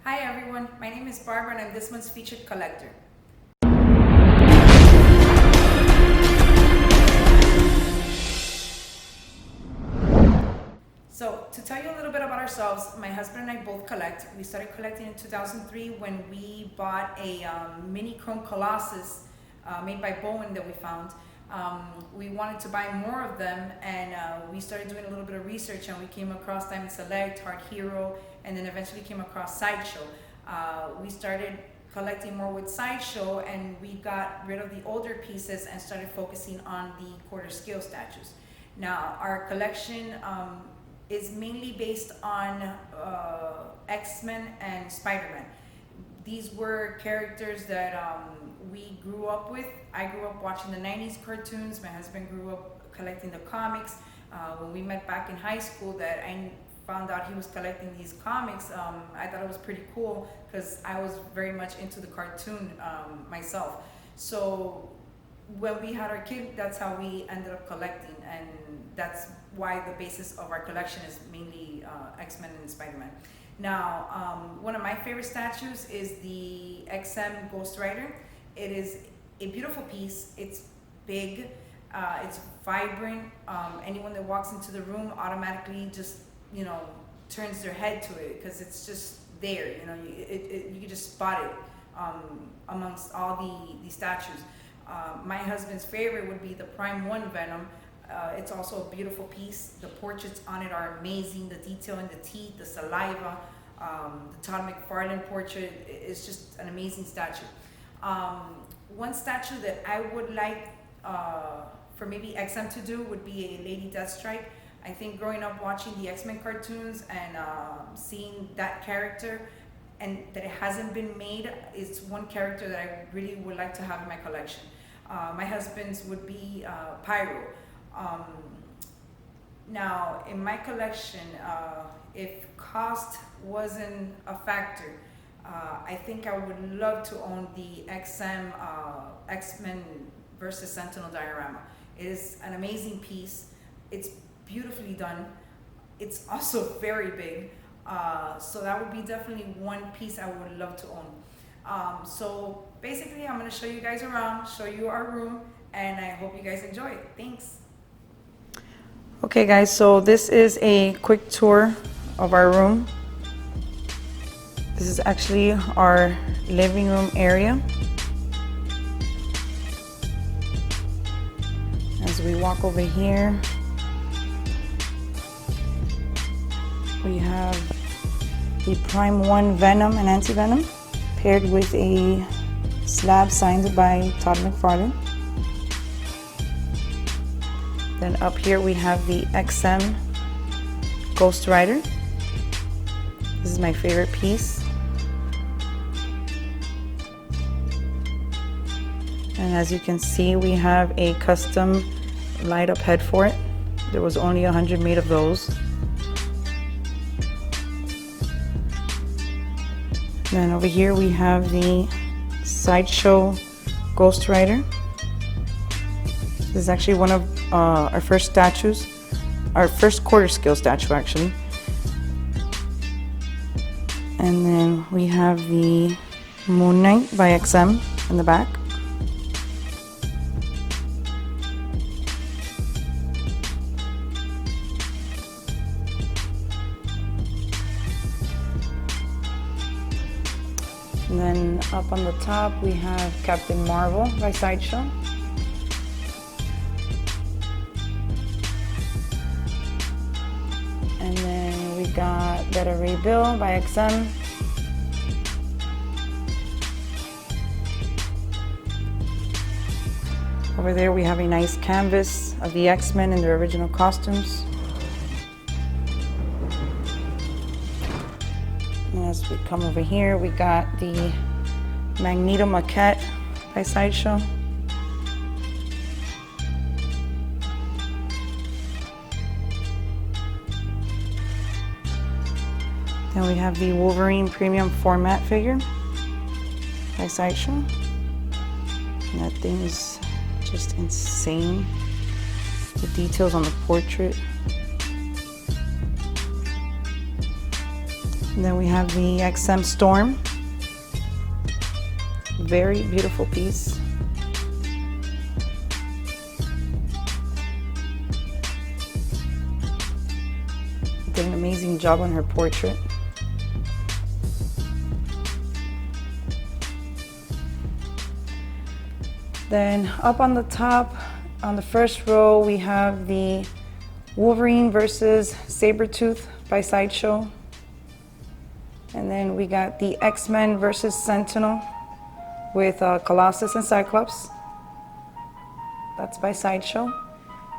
Hi everyone, my name is Barbara and I'm this month's featured collector. So to tell you a little bit about ourselves, my husband and I both collect. We started collecting in 2003 when we bought a mini chrome colossus made by Bowen that we found. We wanted to buy more of them, and we started doing a little bit of research, and we came across Diamond Select, Hard Hero, and then eventually came across Sideshow. We started collecting more with Sideshow, and we got rid of the older pieces and started focusing on the quarter scale statues. Now, our collection is mainly based on X-Men and Spider-Man. These were characters that we grew up with. I grew up watching the 90s cartoons. My husband grew up collecting the comics. When we met back in high school, that I found out he was collecting these comics, I thought it was pretty cool because I was very much into the cartoon myself. So when we had our kid, that's how we ended up collecting, and that's why the basis of our collection is mainly X-Men and Spider-Man. Now, one of my favorite statues is the XM Ghost Rider. It is a beautiful piece. It's big, it's vibrant. Anyone that walks into the room automatically just, turns their head to it because it's just there. You can just spot it amongst all the statues. My husband's favorite would be the Prime 1 Venom. It's also a beautiful piece. The portraits on it are amazing. The detail in the teeth, the saliva, the Todd McFarlane portrait is just an amazing statue. One statue that I would like for maybe XM to do would be a Lady Deathstrike. I think growing up watching the X-Men cartoons and seeing that character and that it hasn't been made is one character that I really would like to have in my collection. My husband's would be Pyro. Now, in my collection, if cost wasn't a factor, I think I would love to own the XM X-Men versus Sentinel diorama. It is an amazing piece. It's beautifully done. It's also very big. So that would be definitely one piece I would love to own. So basically, I'm going to show you guys around, show you our room, and I hope you guys enjoy it. Thanks. Okay guys, so this is a quick tour of our room. This is actually our living room area. As we walk over here, we have the Prime 1 Venom and Anti-Venom paired with a slab signed by Todd McFarlane. Then up here we have the XM Ghost Rider. This is my favorite piece. And as you can see, we have a custom light up head for it. There was only 100 made of those. Then over here we have the Sideshow Ghost Rider. This is actually one of our first statues, our first quarter scale statue actually. And then we have the Moon Knight by XM in the back. And then up on the top we have Captain Marvel by Sideshow. And then we got Beta Ray Bill by XM. Over there we have a nice canvas of the X-Men in their original costumes. And as we come over here, we got the Magneto maquette by Sideshow. Then we have the Wolverine premium format figure by Sideshow. And that thing is just insane. The details on the portrait. And then we have the XM Storm. Very beautiful piece. Did an amazing job on her portrait. Then up on the top, on the first row, we have the Wolverine versus Sabretooth by Sideshow. And then we got the X-Men versus Sentinel with Colossus and Cyclops. That's by Sideshow.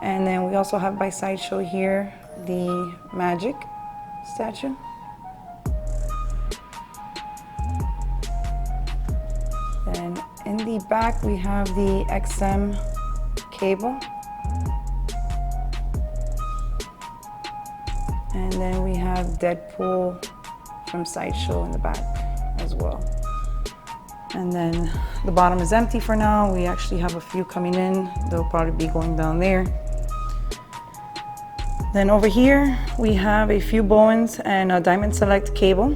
And then we also have by Sideshow here the Magic statue. And in the back we have the XM Cable. And then we have Deadpool from Sideshow in the back as well. And then the bottom is empty for now. We actually have a few coming in. They'll probably be going down there. Then over here, we have a few Bowens and a Diamond Select cable.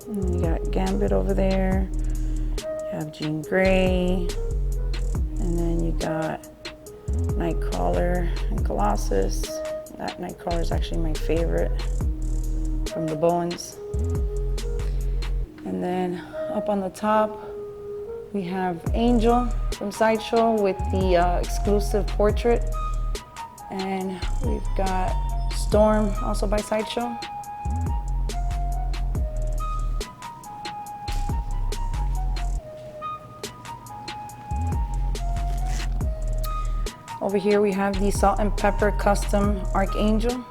And you got Gambit over there. You have Jean Grey. And then you got Nightcrawler and Colossus. That Nightcrawler is actually my favorite from the Bowens. And then up on the top, we have Angel from Sideshow with the exclusive portrait. And we've got Storm, also by Sideshow. Over here we have the Salt and Pepper Custom Archangel.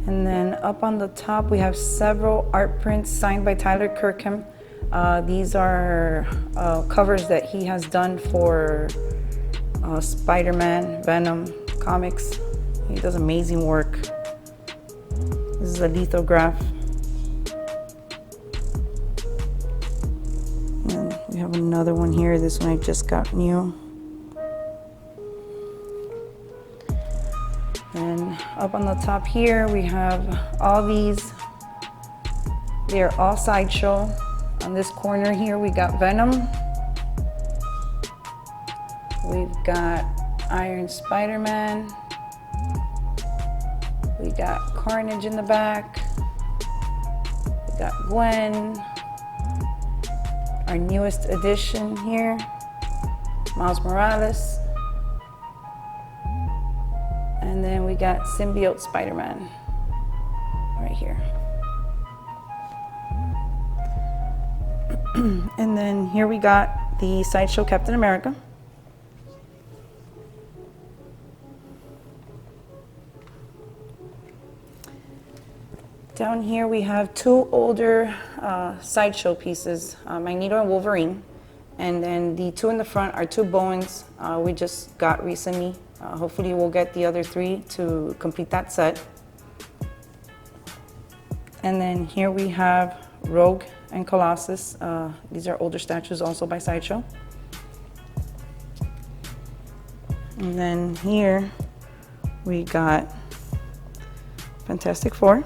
And then up on the top we have several art prints signed by Tyler Kirkham. These are covers that he has done for Spider-Man, Venom comics. He does amazing work. This is a lithograph. And we have another one here. This one I just got new. And up on the top here, we have all these. They're all Sideshow. On this corner here, we got Venom. We've got Iron Spider-Man. We got Carnage in the back. We got Gwen. Our newest addition here, Miles Morales. And then we got Symbiote Spider-Man right here. And then here we got the Sideshow Captain America. Down here we have two older Sideshow pieces, Magneto and Wolverine. And then the two in the front are two Bowens we just got recently. Hopefully we'll get the other three to complete that set. And then here we have Rogue and Colossus. These are older statues also by Sideshow. And then here we got Fantastic Four.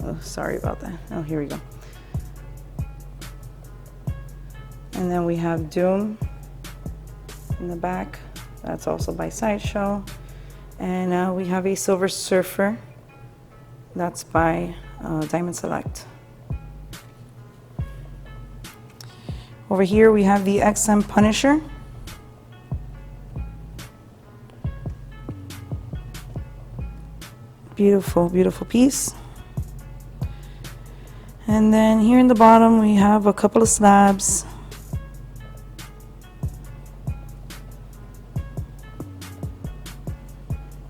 Oh, sorry about that. Oh, here we go. And then we have Doom in the back. That's also by Sideshow. And we have a Silver Surfer. That's by Diamond Select. Over here we have the XM Punisher. Beautiful, beautiful piece. And then here in the bottom we have a couple of slabs.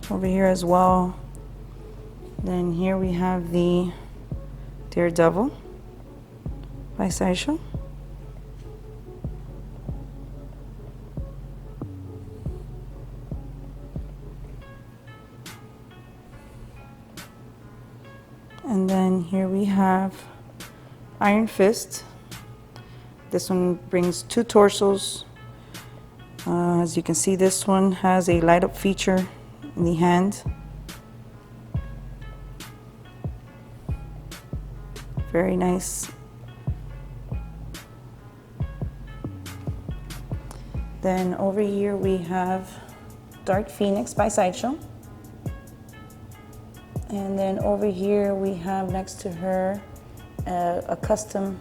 Over here as well. Then here we have the Daredevil by Sideshow. And then here we have Iron Fist. This one brings 2 torsos. As you can see, this one has a light up feature in the hand. Very nice. Then over here we have Dark Phoenix by Sideshow. And then over here we have next to her a custom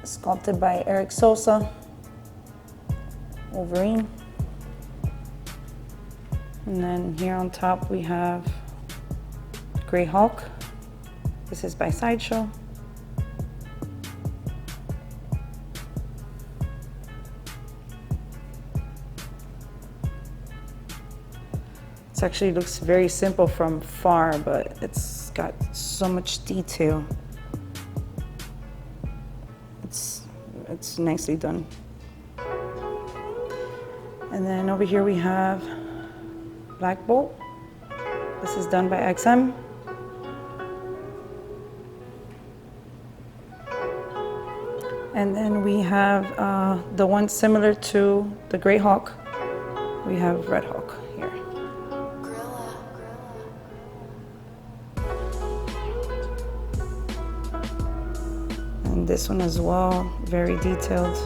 sculpted by Eric Sosa, Wolverine. And then here on top we have Grey Hulk. This is by Sideshow. It actually looks very simple from far, but it's got so much detail. It's nicely done. And then over here we have Black Bolt. This is done by XM. And then we have the one similar to the Grey Hawk. We have Red Hawk here. And this one as well, very detailed.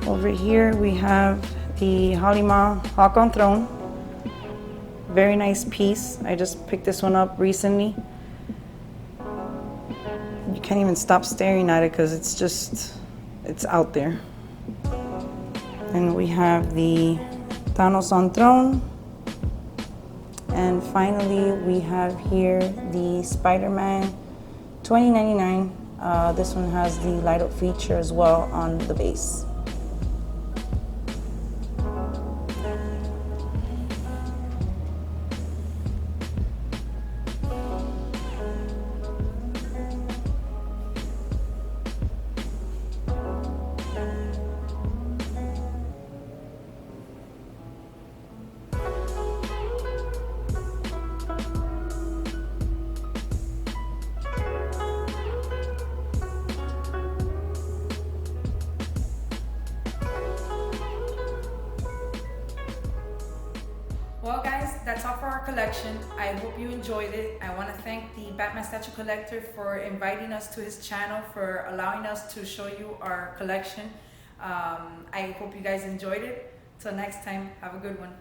Over here we have the Halima Hawk on Throne. Very nice piece. I just picked this one up recently. You can't even stop staring at it because it's out there. And we have the Thanos on Throne. And finally we have here the Spider-Man 2099. This one has the light up feature as well on the base. Well guys, that's all for our collection. I hope you enjoyed it. I want to thank the Batman Statue Collector for inviting us to his channel, for allowing us to show you our collection. I hope you guys enjoyed it. Till next time, have a good one.